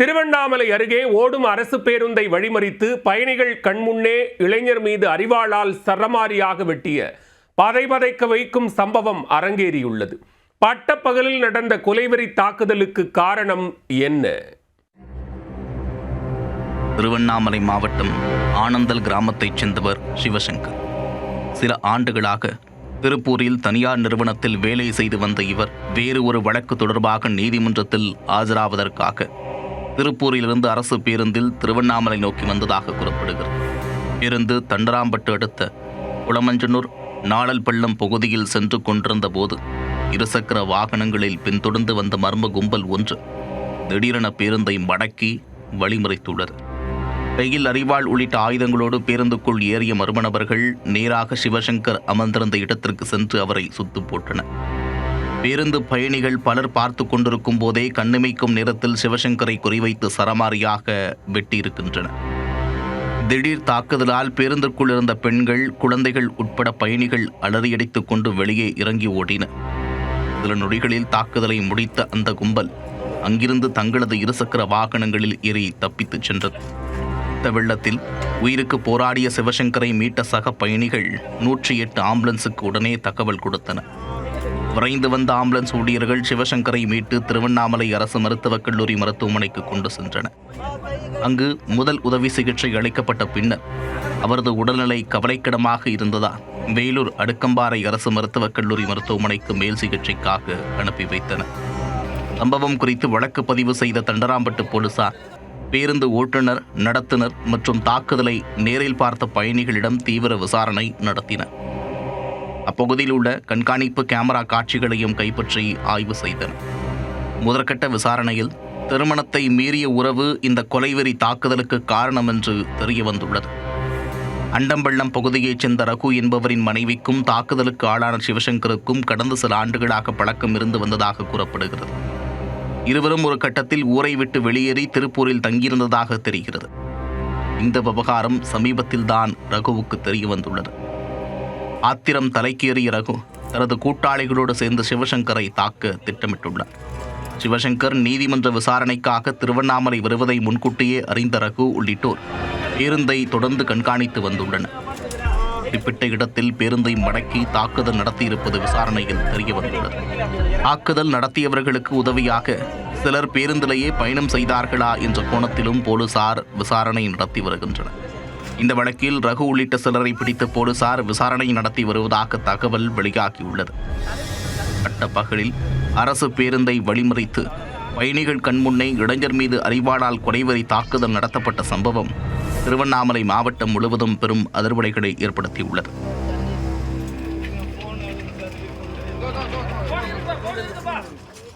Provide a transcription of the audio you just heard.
திருவண்ணாமலை அருகே ஓடும் அரசு பேருந்தை வழிமறித்து பயணிகள் கண்முன்னே இளைஞர் மீது அரிவாளால் சரமாரியாக வெட்டிய பதைபதைக்க வைக்கும் சம்பவம் அரங்கேறியுள்ளது. பட்டப்பகலில் நடந்த கொலைவெறி தாக்குதலுக்கு காரணம் என்ன? திருவண்ணாமலை மாவட்டம் ஆனந்தல் கிராமத்தைச் சேர்ந்தவர் சிவசங்கர். சில ஆண்டுகளாக திருப்பூரில் தனியார் நிறுவனத்தில் வேலை செய்து வந்த இவர் வேறு ஒரு வழக்கு தொடர்பாக நீதிமன்றத்தில் ஆஜராவதற்காக திருப்பூரிலிருந்து அரசு பேருந்தில் திருவண்ணாமலை நோக்கி வந்ததாக கூறப்படுகிறது. பேருந்து தண்டராம்பட்டு அடுத்த குளமஞ்சனூர் நாளல் பள்ளம் பகுதியில் சென்று கொண்டிருந்த போது இருசக்கர வாகனங்களில் பின்தொடர்ந்து வந்த மர்ம கும்பல் ஒன்று திடீரென பேருந்தை மடக்கி வழிமறித்துள்ளது. கையில் அரிவாள் உள்ளிட்ட ஆயுதங்களோடு பேருந்துக்குள் ஏறிய மர்ம நபர்கள் நேராக சிவசங்கர் அமர்ந்திருந்த இடத்திற்கு சென்று அவரை சுட்டு போட்டனர். பேருந்து பயணிகள் பலர் பார்த்து கொண்டிருக்கும் போதே கண்ணிமைக்கும் நேரத்தில் சிவசங்கரை குறிவைத்து சரமாரியாக வெட்டியிருக்கின்றனர். திடீர் தாக்குதலால் பேருந்திற்குள் இருந்த பெண்கள், குழந்தைகள் உட்பட பயணிகள் அலறியடித்துக் கொண்டு வெளியே இறங்கி ஓடினர். சில நொடிகளில் தாக்குதலை முடித்த அந்த கும்பல் அங்கிருந்து தங்களது இருசக்கர வாகனங்களில் ஏறி தப்பித்துச் சென்றது. வெள்ளத்தில் உயிருக்கு போராடிய சிவசங்கரை மீட்ட சக பயணிகள் 108 ஆம்புலன்ஸுக்கு உடனே தகவல் கொடுத்தனர். விரைந்து வந்த ஆம்புலன்ஸ் ஊழியர்கள் சிவசங்கரை மீட்டு திருவண்ணாமலை அரசு மருத்துவக் கல்லூரி மருத்துவமனைக்கு கொண்டு சென்றனர். அங்கு முதல் உதவி சிகிச்சை அளிக்கப்பட்ட பின்னர் அவரது உடல்நிலை கவலைக்கிடமாக இருந்ததால் வேலூர் அடுக்கம்பாறை அரசு மருத்துவக் கல்லூரி மருத்துவமனைக்கு மேல் சிகிச்சைக்காக அனுப்பி வைத்தனர். சம்பவம் குறித்து வழக்கு பதிவு செய்த தண்டராம்பட்டு போலீசார் பேருந்து ஓட்டுநர், நடத்துனர் மற்றும் தாக்குதலை நேரில் பார்த்த பயணிகளிடம் தீவிர விசாரணை நடத்தினர். அப்பகுதியில் உள்ள கண்காணிப்பு கேமரா காட்சிகளையும் கைப்பற்றி ஆய்வு செய்தனர். முதற்கட்ட விசாரணையில் திருமணத்தை மீறிய உறவு இந்த கொலைவெறி தாக்குதலுக்கு காரணம் என்று தெரிய வந்துள்ளது. அண்டம்பள்ளம் பகுதியைச் சேர்ந்த ரகு என்பவரின் மனைவிக்கும் தாக்குதலுக்கு ஆளான சிவசங்கருக்கும் கடந்த சில ஆண்டுகளாக பழக்கம் இருந்து வந்ததாக கூறப்படுகிறது. இருவரும் ஒரு கட்டத்தில் ஊரை விட்டு வெளியேறி திருப்பூரில் தங்கியிருந்ததாக தெரிகிறது. இந்த விவகாரம் சமீபத்தில்தான் ரகுவுக்கு தெரிய வந்துள்ளது. ஆத்திரம் தலைக்கேறிய ரகு தனது கூட்டாளிகளோடு சேர்ந்து சிவசங்கரை தாக்க திட்டமிட்டுள்ளார். சிவசங்கர் நீதிமன்ற விசாரணைக்காக திருவண்ணாமலை வருவதை முன்கூட்டியே அறிந்த ரகு உள்ளிட்டோர் பேருந்தை தொடர்ந்து கண்காணித்து வந்துள்ளனர். குறிப்பிட்ட இடத்தில் பேருந்தை மடக்கி தாக்குதல் நடத்தியிருப்பது விசாரணையில் தெரிய வந்துள்ளது. தாக்குதல் நடத்தியவர்களுக்கு உதவியாக சிலர் பேருந்திலேயே பயணம் செய்தார்களா என்ற கோணத்திலும் போலீசார் விசாரணை நடத்தி வருகின்றனர். இந்த வழக்கில் ரகு உள்ளிட்ட சிலரை பிடித்து போலீசார் விசாரணை நடத்தி வருவதாக தகவல் வெளியாகியுள்ளது. பட்டப்பகலில் அரசு பேருந்தை வழிமறித்து பயணிகள் கண்முன்னே இளைஞர் மீது அரிவாளால் கொலைவெறி தாக்குதல் நடத்தப்பட்ட சம்பவம் திருவண்ணாமலை மாவட்டம் முழுவதும் பெரும் அதிர்வலைகளை ஏற்படுத்தியுள்ளது.